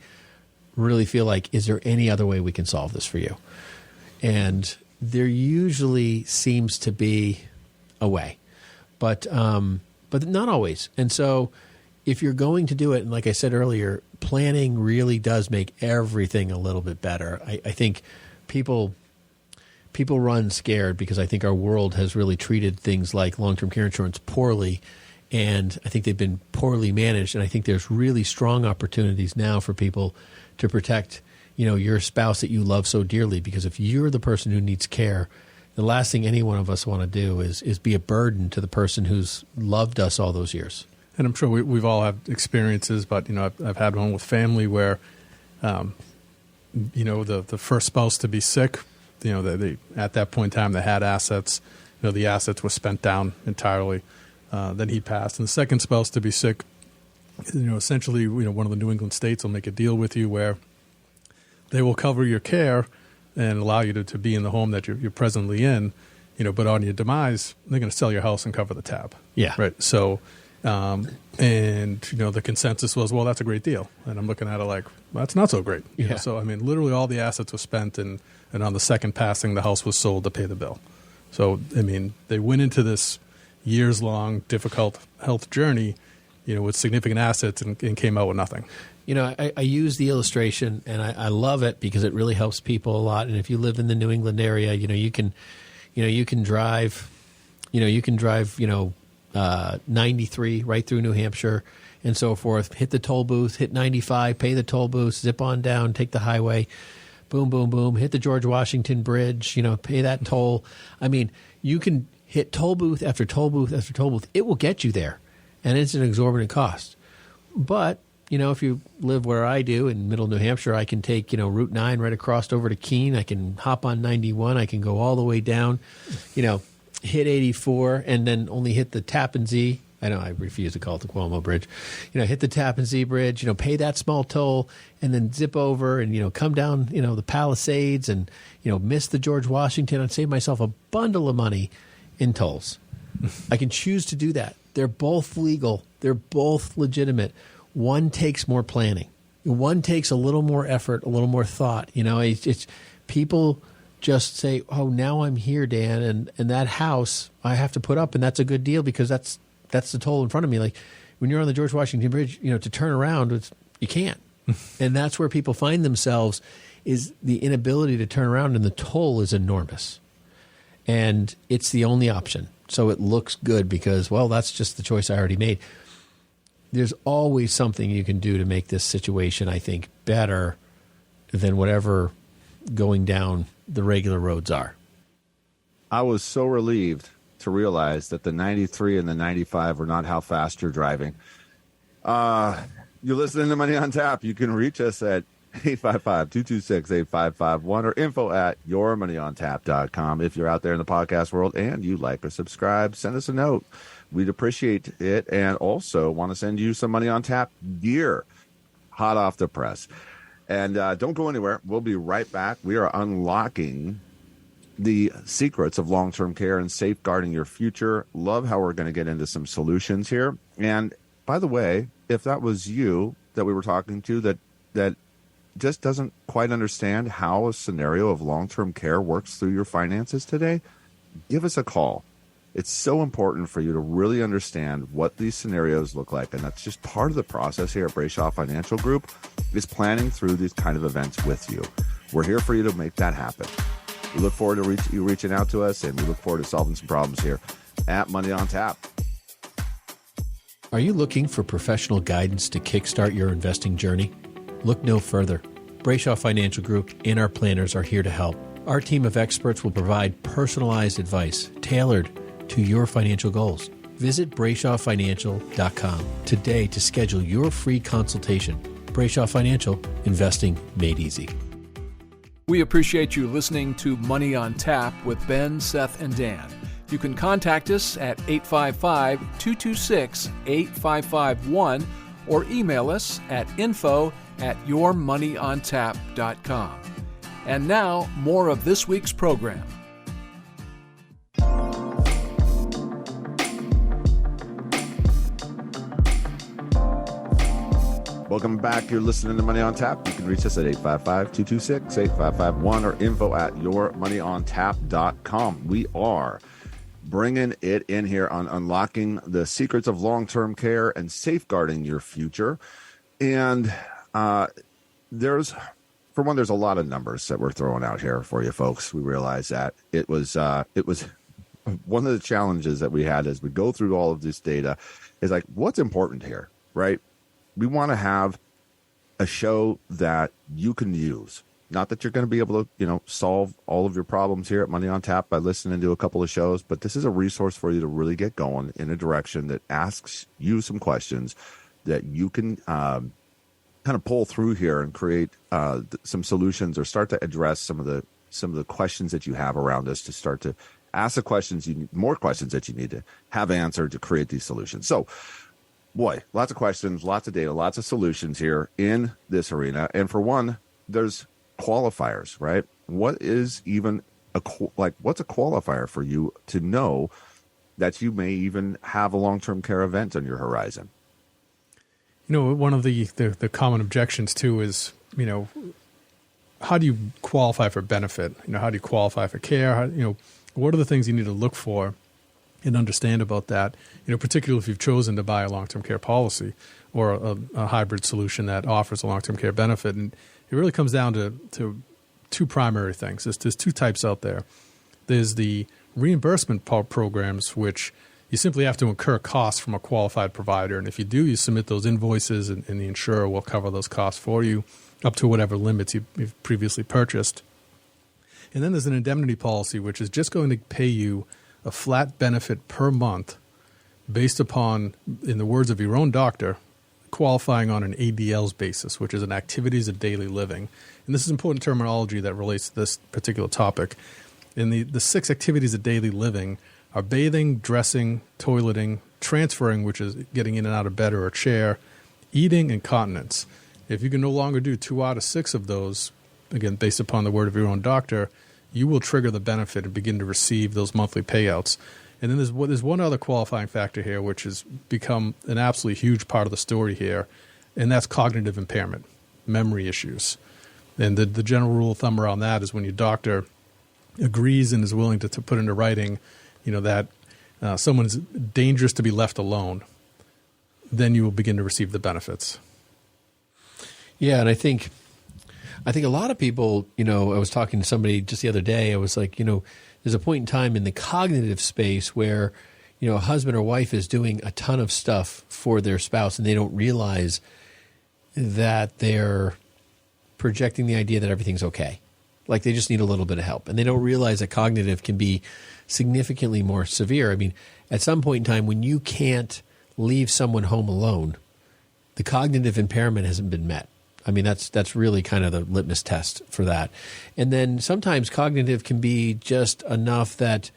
really feel like, is there any other way we can solve this for you? And there usually seems to be a way, but not always. And so if you're going to do it, and like I said earlier, planning really does make everything a little bit better. I think people people run scared because I think our world has really treated things like long-term care insurance poorly, and I think they've been poorly managed. And I think there's really strong opportunities now for people to protect, your spouse that you love so dearly. Because if you're the person who needs care, the last thing any one of us want to do is be a burden to the person who's loved us all those years. And I'm sure we've all had experiences, but I've had one with family where, the first spouse to be sick, they at that point in time they had assets, the assets were spent down entirely. Then he passed, and the second spouse to be sick, essentially, one of the New England states will make a deal with you where they will cover your care and allow you to be in the home that you're presently in, but on your demise, they're going to sell your house and cover the tab. Yeah. Right. So, the consensus was, well, that's a great deal. And I'm looking at it like, well, that's not so great. Yeah. So, literally all the assets were spent, and on the second passing, the house was sold to pay the bill. So, they went into this years-long, difficult health journey, with significant assets and came out with nothing. I use the illustration, and I love it because it really helps people a lot. And if you live in the New England area, you can drive, 93 right through New Hampshire and so forth. Hit the toll booth, hit 95, pay the toll booth, zip on down, take the highway, boom, boom, boom. Hit the George Washington Bridge, pay that toll. You can hit toll booth after toll booth after toll booth. It will get you there, and it's an exorbitant cost. But if you live where I do in middle New Hampshire, I can take, Route 9 right across over to Keene. I can hop on 91. I can go all the way down, hit 84, and then only hit the Tappan Zee. I know I refuse to call it the Cuomo Bridge. Hit the Tappan Zee Bridge, pay that small toll, and then zip over and, come down, the Palisades and, miss the George Washington and save myself a bundle of money in tolls. I can choose to do that. They're both legal. They're both legitimate. One takes more planning. One takes a little more effort, a little more thought. It's people just say, "Oh, now I'm here, Dan, and that house I have to put up, and that's a good deal because that's the toll in front of me." Like when you're on the George Washington Bridge, to turn around, you can't, and that's where people find themselves is the inability to turn around, and the toll is enormous, and it's the only option. So it looks good because, well, that's just the choice I already made. There's always something you can do to make this situation, I think, better than whatever going down the regular roads are. I was so relieved to realize that the 93 and the 95 are not how fast you're driving. You're listening to Money on Tap. You can reach us at 855-226-8551 or info@yourmoneyontap.com. If you're out there in the podcast world and you like or subscribe, send us a note. We'd appreciate it, and also want to send you some Money on Tap gear, hot off the press. And don't go anywhere. We'll be right back. We are unlocking the secrets of long-term care and safeguarding your future. Love how we're going to get into some solutions here. And by the way, if that was you that we were talking to that just doesn't quite understand how a scenario of long-term care works through your finances today, give us a call. It's so important for you to really understand what these scenarios look like. And that's just part of the process here at Brayshaw Financial Group is planning through these kind of events with you. We're here for you to make that happen. We look forward to you reaching out to us, and we look forward to solving some problems here at Money on Tap. Are you looking for professional guidance to kickstart your investing journey? Look no further. Brayshaw Financial Group and our planners are here to help. Our team of experts will provide personalized advice tailored to your financial goals. Visit BrayshawFinancial.com today to schedule your free consultation. Brayshaw Financial, investing made easy. We appreciate you listening to Money on Tap with Ben, Seth, and Dan. You can contact us at 855-226-8551 or email us at info@yourmoneyontap.com. And now, more of this week's program. Welcome back. You're listening to Money on Tap. You can reach us at 855-226-8551 or info@yourmoneyontap.com. We are bringing it in here on unlocking the secrets of long-term care and safeguarding your future. And there's, for one, there's a lot of numbers that we're throwing out here for you folks. We realize that it was one of the challenges that we had as we go through all of this data is like, what's important here, right? We want to have a show that you can use. Not that you're going to be able to, solve all of your problems here at Money on Tap by listening to a couple of shows, but this is a resource for you to really get going in a direction that asks you some questions that you can kind of pull through here and create some solutions or start to address some of the questions that you have around this, to start to ask the more questions that you need to have answered to create these solutions. So, boy, lots of questions, lots of data, lots of solutions here in this arena. And for one, there's qualifiers, right? What is even what's a qualifier for you to know that you may even have a long-term care event on your horizon? One of the common objections too is, how do you qualify for benefit? How do you qualify for care? What are the things you need to look for and understand about that? Particularly if you've chosen to buy a long-term care policy or a hybrid solution that offers a long-term care benefit. And it really comes down to two primary things. There's two types out there. There's the reimbursement programs, which you simply have to incur costs from a qualified provider. And if you do, you submit those invoices and the insurer will cover those costs for you up to whatever limits you've previously purchased. And then there's an indemnity policy, which is just going to pay you a flat benefit per month based upon, in the words of your own doctor, qualifying on an ADLs basis, which is an activities of daily living. And this is important terminology that relates to this particular topic. And the 6 activities of daily living are bathing, dressing, toileting, transferring, which is getting in and out of bed or a chair, eating, and continence. If you can no longer do 2 out of 6 of those, again, based upon the word of your own doctor, you will trigger the benefit and begin to receive those monthly payouts. And then there's one other qualifying factor here, which has become an absolutely huge part of the story here, and that's cognitive impairment, memory issues. And the general rule of thumb around that is when your doctor agrees and is willing to put into writing, that someone is dangerous to be left alone, then you will begin to receive the benefits. Yeah, and I think a lot of people, I was talking to somebody just the other day, I was like, there's a point in time in the cognitive space where, a husband or wife is doing a ton of stuff for their spouse and they don't realize that they're projecting the idea that everything's okay. Like they just need a little bit of help. And they don't realize that cognitive can be significantly more severe. I mean, at some point in time when you can't leave someone home alone, the cognitive impairment hasn't been met. I mean, that's really kind of the litmus test for that. And then sometimes cognitive can be just enough that,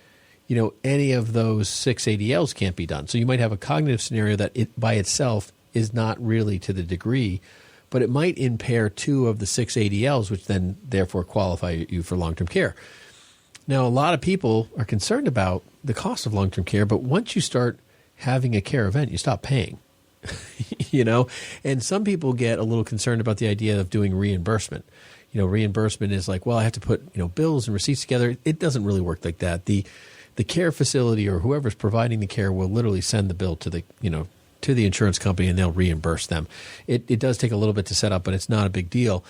any of those 6 ADLs can't be done. So you might have a cognitive scenario that it by itself is not really to the degree, but it might impair 2 of the 6 ADLs, which then therefore qualify you for long-term care. Now, a lot of people are concerned about the cost of long-term care, but once you start having a care event, you stop paying. And some people get a little concerned about the idea of doing reimbursement. Reimbursement is like, well, I have to put, bills and receipts together. It doesn't really work like that. The care facility or whoever's providing the care will literally send the bill to the insurance company and they'll reimburse them. It does take a little bit to set up, but it's not a big deal.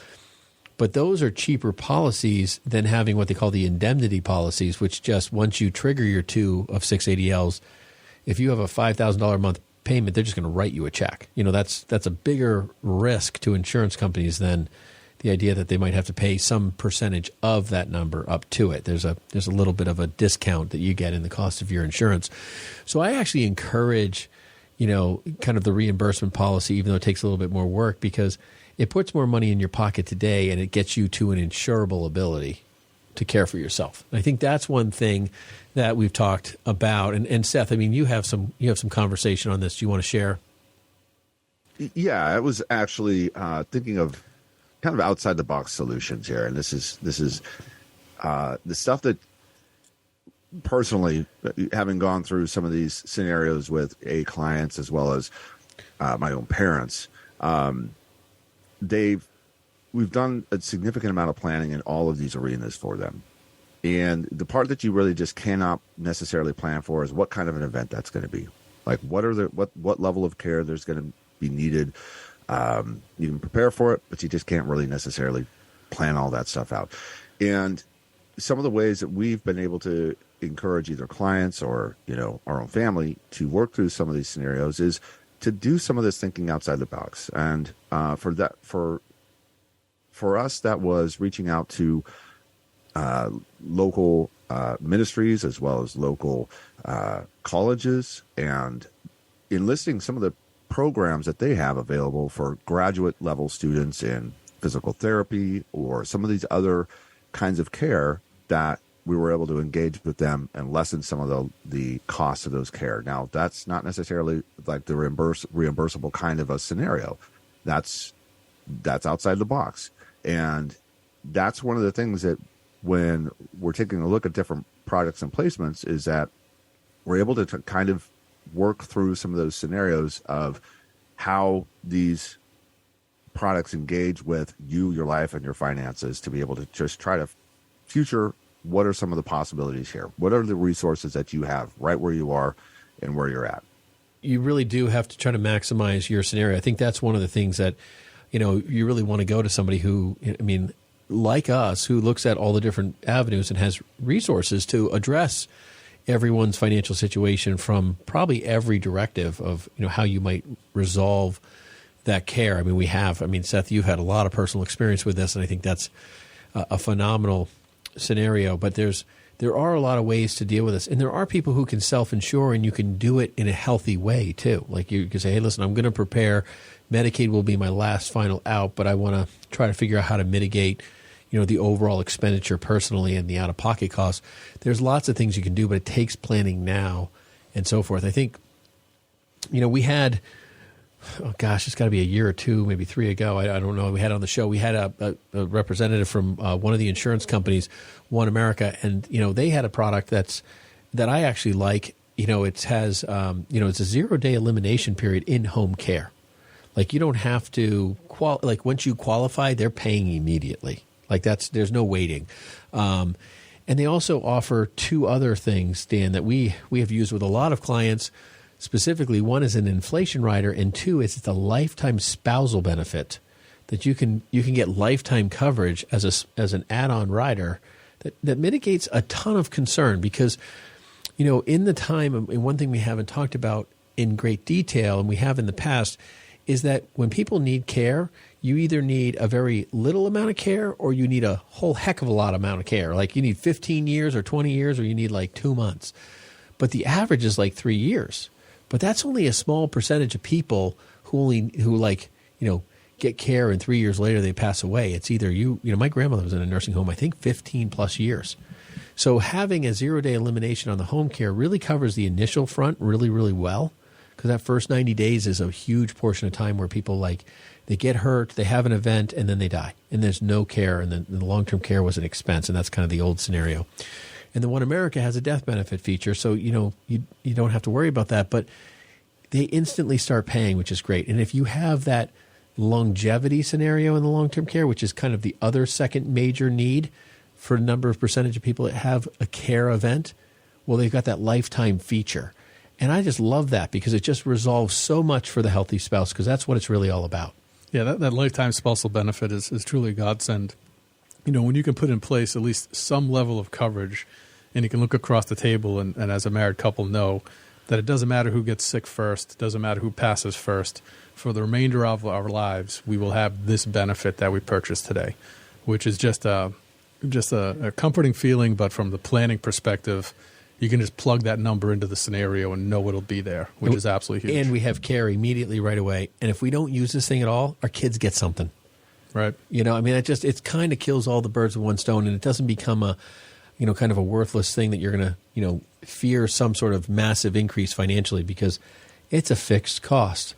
But those are cheaper policies than having what they call the indemnity policies, which just once you trigger your 2 of 6 ADLs, if you have a $5,000 a month payment, they're just going to write you a check. That's a bigger risk to insurance companies than the idea that they might have to pay some percentage of that number up to it. There's a little bit of a discount that you get in the cost of your insurance. So I actually encourage, kind of the reimbursement policy, even though it takes a little bit more work, because it puts more money in your pocket today and it gets you to an insurable ability to care for yourself. And I think that's one thing that we've talked about. And Seth, I mean, you have some conversation on this. Do you want to share? Yeah, I was actually thinking of kind of outside the box solutions here, and this is the stuff that personally, having gone through some of these scenarios with clients as well as my own parents, we've done a significant amount of planning in all of these arenas for them. And the part that you really just cannot necessarily plan for is what kind of an event that's going to be. Like what level of care there's going to be needed. You can prepare for it, but you just can't really necessarily plan all that stuff out. And some of the ways that we've been able to encourage either clients or, our own family to work through some of these scenarios is to do some of this thinking outside the box. And for us, that was reaching out to local ministries as well as local colleges and enlisting some of the programs that they have available for graduate level students in physical therapy or some of these other kinds of care that we were able to engage with them and lessen some of the costs of those care. Now, that's not necessarily like the reimbursable kind of a scenario. That's outside the box. And that's one of the things that when we're taking a look at different products and placements is that we're able to kind of work through some of those scenarios of how these products engage with you, your life, and your finances to be able to just try to future what are some of the possibilities here? What are the resources that you have right where you are and where you're at? You really do have to try to maximize your scenario. I think that's one of the things that, you really want to go to somebody who, like us, who looks at all the different avenues and has resources to address everyone's financial situation from probably every directive of, how you might resolve that care. Seth, you've had a lot of personal experience with this, and I think that's a phenomenal scenario. But there are a lot of ways to deal with this, and there are people who can self-insure, and you can do it in a healthy way too. Like you can say, hey, listen, I'm going to prepare. Medicaid will be my last final out, but I want to try to figure out how to mitigate the overall expenditure personally and the out-of-pocket costs. There's lots of things you can do, but it takes planning now and so forth. I think, we had, it's got to be a year or two, maybe 3 ago. I don't know. We had on the show, we had a representative from one of the insurance companies, One America, and, they had a product that I actually like. It has, it's a 0-day elimination period in home care. Like you don't have to, once you qualify, they're paying immediately. Like there's no waiting. And they also offer 2 other things, Dan, that we have used with a lot of clients. Specifically, one is an inflation rider, and 2 is it's a lifetime spousal benefit that you can get lifetime coverage as an add-on rider that mitigates a ton of concern because, in the time, and one thing we haven't talked about in great detail, and we have in the past, is that when people need care, you either need a very little amount of care or you need a whole heck of a lot amount of care. Like you need 15 years or 20 years or you need like 2 months. But the average is like 3 years. But that's only a small percentage of people who get care and 3 years later they pass away. It's either my grandmother was in a nursing home, I think 15 plus years. So having a 0-day elimination on the home care really covers the initial front really, really well. Because that first 90 days is a huge portion of time where people they get hurt, they have an event, and then they die. And there's no care, and the long-term care was an expense, and that's kind of the old scenario. And the One America has a death benefit feature, so you don't have to worry about that. But they instantly start paying, which is great. And if you have that longevity scenario in the long-term care, which is kind of the other second major need for a number of percentage of people that have a care event, well, they've got that lifetime feature. And I just love that because it just resolves so much for the healthy spouse because that's what it's really all about. Yeah, that lifetime spousal benefit is truly a godsend. When you can put in place at least some level of coverage and you can look across the table and as a married couple know that it doesn't matter who gets sick first, it doesn't matter who passes first. For the remainder of our lives, we will have this benefit that we purchased today, which is just a comforting feeling, but from the planning perspective, you can just plug that number into the scenario and know it'll be there, which is absolutely huge. And we have care immediately right away. And if we don't use this thing at all, our kids get something. Right. It kind of kills all the birds with one stone, and it doesn't become a, kind of a worthless thing that you're going to, fear some sort of massive increase financially because it's a fixed cost.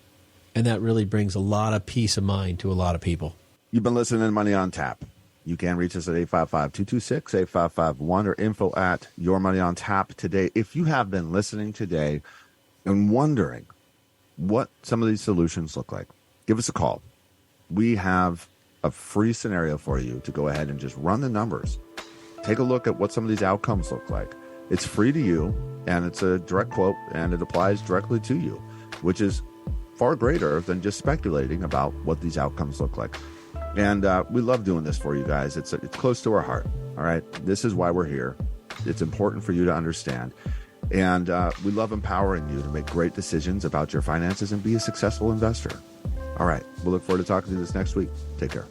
And that really brings a lot of peace of mind to a lot of people. You've been listening to Money on Tap. You can reach us at 855-226-8551 or info@yourmoneyontap today. If you have been listening today and wondering what some of these solutions look like, give us a call. We have a free scenario for you to go ahead and just run the numbers. Take a look at what some of these outcomes look like. It's free to you, and it's a direct quote, and it applies directly to you, which is far greater than just speculating about what these outcomes look like. And we love doing this for you guys. It's close to our heart. All right. This is why we're here. It's important for you to understand. And we love empowering you to make great decisions about your finances and be a successful investor. All right. We'll look forward to talking to you this next week. Take care.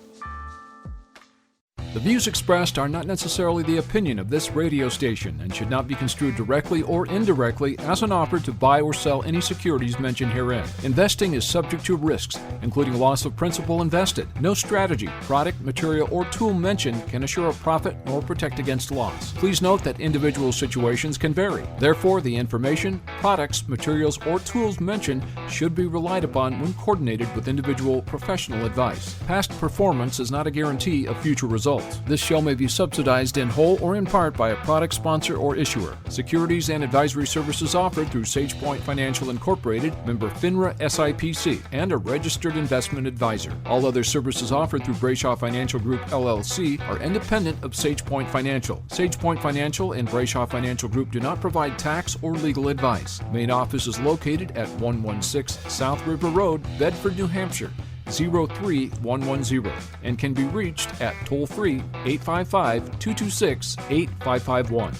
The views expressed are not necessarily the opinion of this radio station and should not be construed directly or indirectly as an offer to buy or sell any securities mentioned herein. Investing is subject to risks, including loss of principal invested. No strategy, product, material, or tool mentioned can assure a profit nor protect against loss. Please note that individual situations can vary. Therefore, the information, products, materials, or tools mentioned should be relied upon when coordinated with individual professional advice. Past performance is not a guarantee of future results. This show may be subsidized in whole or in part by a product sponsor or issuer. Securities and advisory services offered through SagePoint Financial Incorporated, member FINRA SIPC, and a registered investment advisor. All other services offered through Brayshaw Financial Group LLC are independent of SagePoint Financial. SagePoint Financial and Brayshaw Financial Group do not provide tax or legal advice. Main office is located at 116 South River Road, Bedford, New Hampshire, 03110, and can be reached at toll-free 855-226-8551.